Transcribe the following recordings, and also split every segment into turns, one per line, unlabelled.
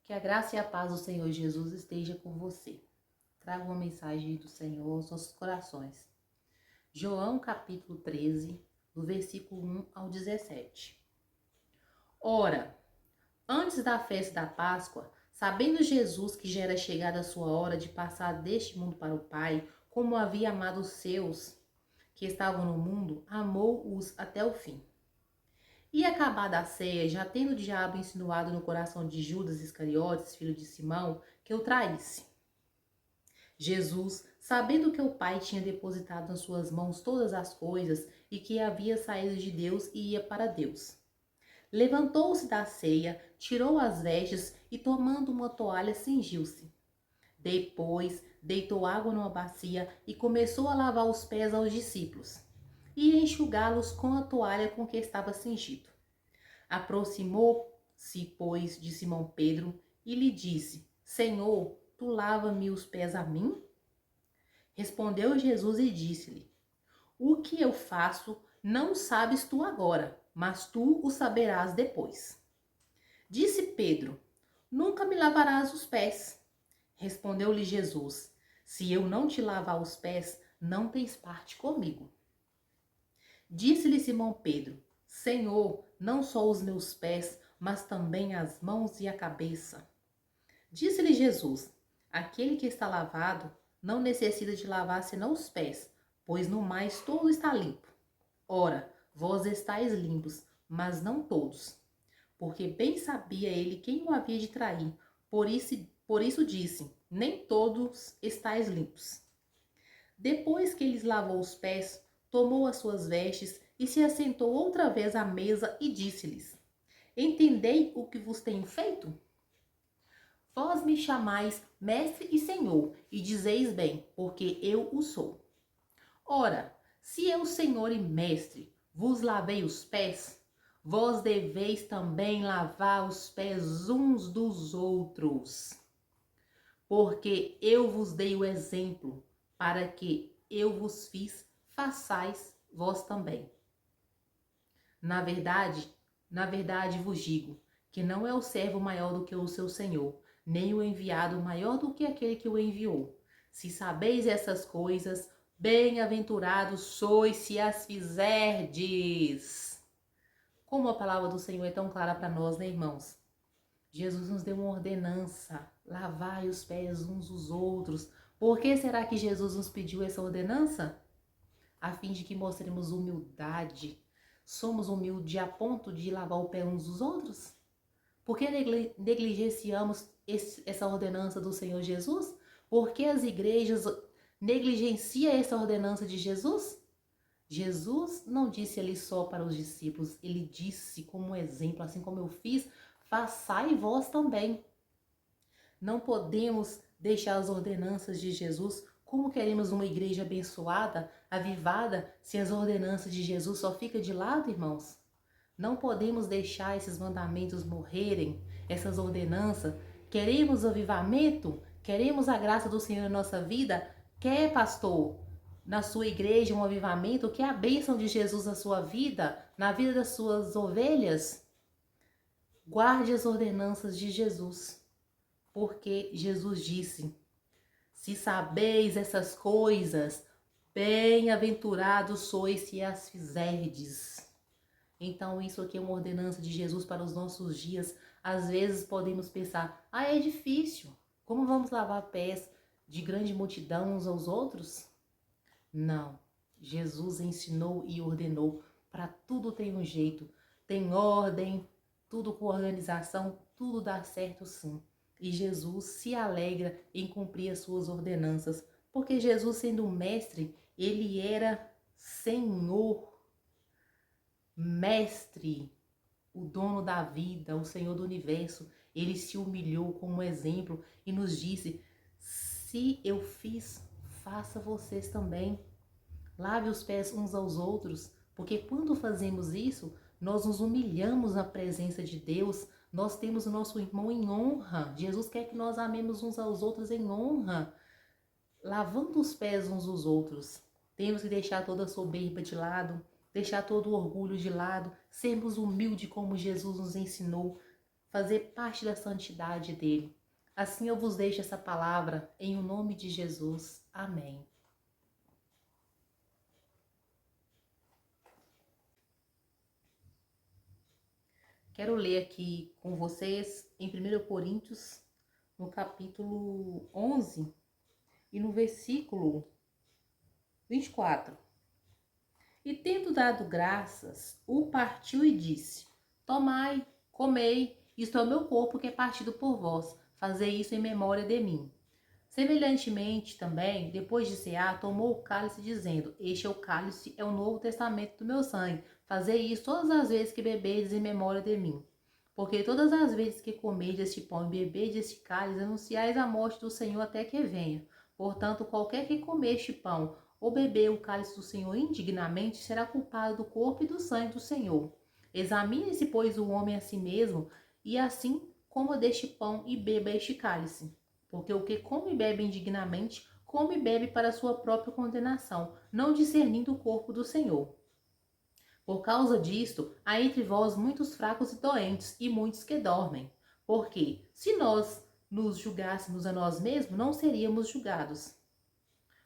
Que a graça e a paz do Senhor Jesus esteja com você. Traga uma mensagem do Senhor aos nossos corações. João capítulo 13, do versículo 1 ao 17. Ora, antes da festa da Páscoa, sabendo Jesus que já era chegada a sua hora de passar deste mundo para o Pai, como havia amado os seus que estavam no mundo, amou-os até o fim. E acabada a ceia, já tendo o diabo insinuado no coração de Judas Iscariotes, filho de Simão, que o traísse. Jesus, sabendo que o Pai tinha depositado nas suas mãos todas as coisas e que havia saído de Deus e ia para Deus, levantou-se da ceia, tirou as vestes e, tomando uma toalha, cingiu-se. Depois, deitou água numa bacia e começou a lavar os pés aos discípulos e a enxugá-los com a toalha com que estava cingido. Aproximou-se, pois, de Simão Pedro e lhe disse: Senhor, tu lava-me os pés a mim? Respondeu Jesus e disse-lhe: O que eu faço não sabes tu agora, mas tu o saberás depois. Disse Pedro: Nunca me lavarás os pés. Respondeu-lhe Jesus: Se eu não te lavar os pés, não tens parte comigo. Disse-lhe Simão Pedro: Senhor, não só os meus pés, mas também as mãos e a cabeça. Disse-lhe Jesus: Aquele que está lavado não necessita de lavar senão os pés, pois no mais todo está limpo. Ora, vós estáis limpos, mas não todos. Porque bem sabia ele quem o havia de trair. Por isso disse: Nem todos estáis limpos. Depois que lhes lavou os pés, tomou as suas vestes e se assentou outra vez à mesa e disse-lhes: Entendei o que vos tenho feito? Vós me chamais mestre e senhor, e dizeis bem, porque eu o sou. Ora, se eu, senhor e mestre, vos lavei os pés, vós deveis também lavar os pés uns dos outros. Porque eu vos dei o exemplo, para que eu vos fiz, façais vós também. Na verdade vos digo, que não é o servo maior do que o seu senhor, nem o enviado maior do que aquele que o enviou. Se sabeis essas coisas, bem-aventurados sois se as fizerdes. Como a palavra do Senhor é tão clara para nós, né, irmãos? Jesus nos deu uma ordenança, lavai os pés uns dos outros. Por que será que Jesus nos pediu essa ordenança? A fim de que mostremos humildade. Somos humildes a ponto de lavar o pé uns dos outros? Por que negligenciamos essa ordenança do Senhor Jesus? Por que as igrejas negligenciam essa ordenança de Jesus? Jesus não disse ali só para os discípulos, ele disse como exemplo, assim como eu fiz, façai vós também. Não podemos deixar as ordenanças de Jesus. Como queremos uma igreja abençoada, avivada, se as ordenanças de Jesus só ficam de lado, irmãos? Não podemos deixar esses mandamentos morrerem, essas ordenanças. Queremos avivamento? Queremos a graça do Senhor na nossa vida? Quer, pastor, na sua igreja um avivamento? Quer a bênção de Jesus na sua vida, na vida das suas ovelhas? Guarde as ordenanças de Jesus, porque Jesus disse: se sabeis essas coisas, bem-aventurados sois se as fizerdes. Então isso aqui é uma ordenança de Jesus para os nossos dias. Às vezes podemos pensar, é difícil, como vamos lavar pés de grande multidão uns aos outros? Não, Jesus ensinou e ordenou, para tudo tem um jeito, tem ordem, tudo com organização, tudo dá certo sim. E Jesus se alegra em cumprir as suas ordenanças, porque Jesus, sendo mestre, ele era Senhor, mestre, o dono da vida, o Senhor do universo. Ele se humilhou como exemplo e nos disse: se eu fiz, faça vocês também. Lave os pés uns aos outros, porque quando fazemos isso, nós nos humilhamos na presença de Deus, nós temos o nosso irmão em honra. Jesus quer que nós amemos uns aos outros em honra, lavando os pés uns dos outros. Temos que deixar toda a soberba de lado, deixar todo o orgulho de lado, sermos humildes como Jesus nos ensinou, fazer parte da santidade dele. Assim eu vos deixo essa palavra em o nome de Jesus. Amém. Quero ler aqui com vocês em 1 Coríntios, no capítulo 11 e no versículo 24. E tendo dado graças, o partiu e disse: Tomai, comei, isto é o meu corpo que é partido por vós. Fazei isso em memória de mim. Semelhantemente também, depois de cear, tomou o cálice, dizendo: Este é o cálice, é o novo testamento do meu sangue. Fazei isso todas as vezes que bebedes em memória de mim. Porque todas as vezes que comerdes este pão e bebedes este cálice, anunciais a morte do Senhor até que venha. Portanto, qualquer que comer este pão ou beber o cálice do Senhor indignamente, será culpado do corpo e do sangue do Senhor. Examine-se, pois, o homem a si mesmo, e assim coma deste pão e beba este cálice. Porque o que come e bebe indignamente, come e bebe para a sua própria condenação, não discernindo o corpo do Senhor. Por causa disto, há entre vós muitos fracos e doentes, e muitos que dormem. Porque, se nós nos julgássemos a nós mesmos, não seríamos julgados.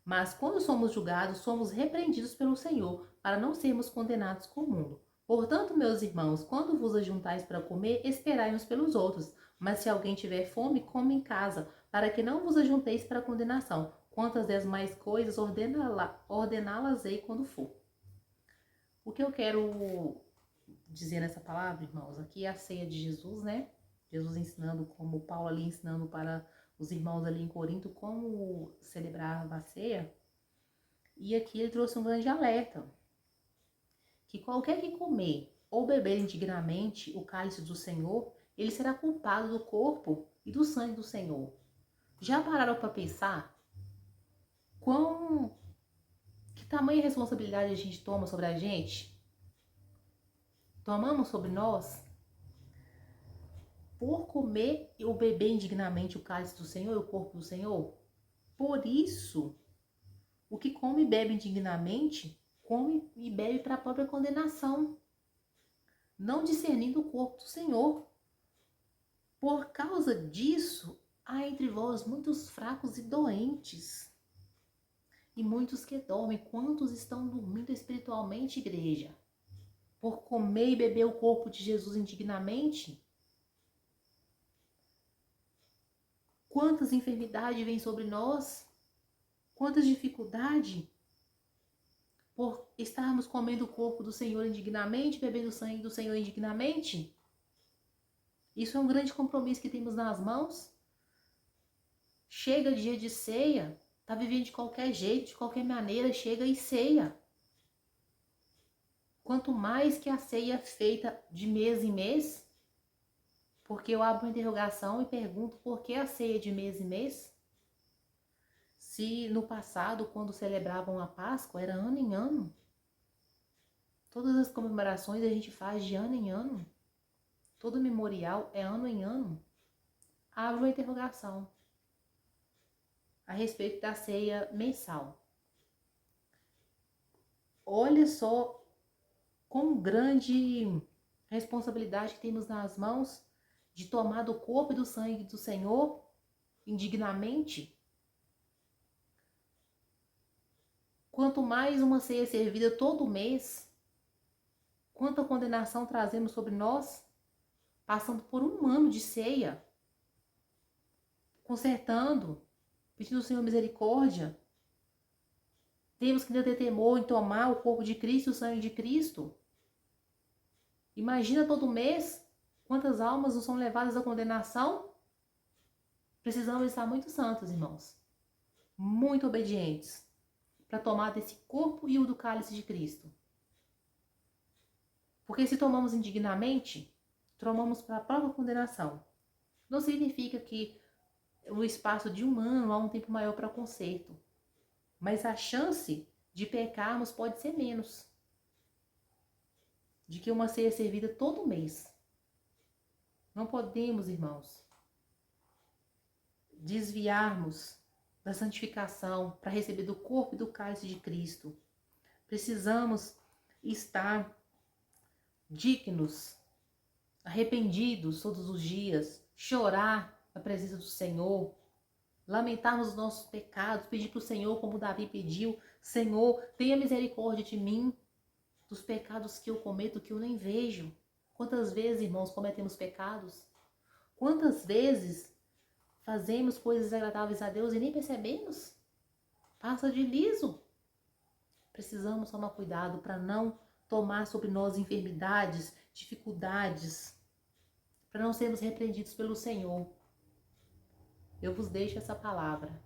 Mas quando somos julgados, somos repreendidos pelo Senhor, para não sermos condenados com o mundo. Portanto, meus irmãos, quando vos ajuntais para comer, esperai uns pelos outros. Mas se alguém tiver fome, come em casa, para que não vos ajunteis para a condenação. Quantas demais coisas ordená-las-ei quando for. O que eu quero dizer nessa palavra, irmãos, aqui é a ceia de Jesus, né? Jesus ensinando, como Paulo ali ensinando para os irmãos ali em Corinto como celebrar a ceia. E aqui ele trouxe um grande alerta, que qualquer que comer ou beber indignamente o cálice do Senhor, ele será culpado do corpo e do sangue do Senhor. Já pararam para pensar que tamanha responsabilidade a gente toma sobre a gente? Tomamos sobre nós por comer ou beber indignamente o cálice do Senhor e o corpo do Senhor? Por isso, o que come e bebe indignamente, come e bebe para a própria condenação, não discernindo o corpo do Senhor. Por causa disso, há entre vós muitos fracos e doentes, e muitos que dormem. Quantos estão dormindo espiritualmente, igreja? Por comer e beber o corpo de Jesus indignamente? Quantas enfermidades vêm sobre nós? Quantas dificuldades? Por estarmos comendo o corpo do Senhor indignamente, bebendo o sangue do Senhor indignamente? Isso é um grande compromisso que temos nas mãos. Chega dia de ceia, tá vivendo de qualquer jeito, de qualquer maneira, chega e ceia. Quanto mais que a ceia é feita de mês em mês, porque eu abro uma interrogação e pergunto por que a ceia de mês em mês? Se no passado, quando celebravam a Páscoa, era ano em ano. Todas as comemorações a gente faz de ano em ano. Todo memorial é ano em ano. Abro uma interrogação a respeito da ceia mensal. Olha só com grande responsabilidade que temos nas mãos de tomar do corpo e do sangue do Senhor indignamente. Quanto mais uma ceia é servida todo mês, quanta condenação trazemos sobre nós, passando por um ano de ceia, consertando, pedindo ao Senhor misericórdia. Temos que ainda ter temor em tomar o corpo de Cristo e o sangue de Cristo. Imagina todo mês quantas almas não são levadas à condenação. Precisamos estar muito santos, irmãos, muito obedientes, para tomar desse corpo e o do cálice de Cristo. Porque se tomamos indignamente, tomamos para a própria condenação. Não significa que no espaço de um ano há um tempo maior para conserto, mas a chance de pecarmos pode ser menos de que uma ceia servida todo mês. Não podemos, irmãos, desviarmos da santificação para receber do corpo e do cálice de Cristo. Precisamos estar dignos arrependidos todos os dias, chorar na presença do Senhor, lamentarmos os nossos pecados, pedir para o Senhor, como Davi pediu: Senhor, tenha misericórdia de mim, dos pecados que eu cometo, que eu nem vejo. Quantas vezes, irmãos, cometemos pecados? Quantas vezes fazemos coisas agradáveis a Deus e nem percebemos? Passa de liso. Precisamos tomar cuidado para não tomar sobre nós enfermidades, dificuldades, para não sermos repreendidos pelo Senhor. Eu vos deixo essa palavra.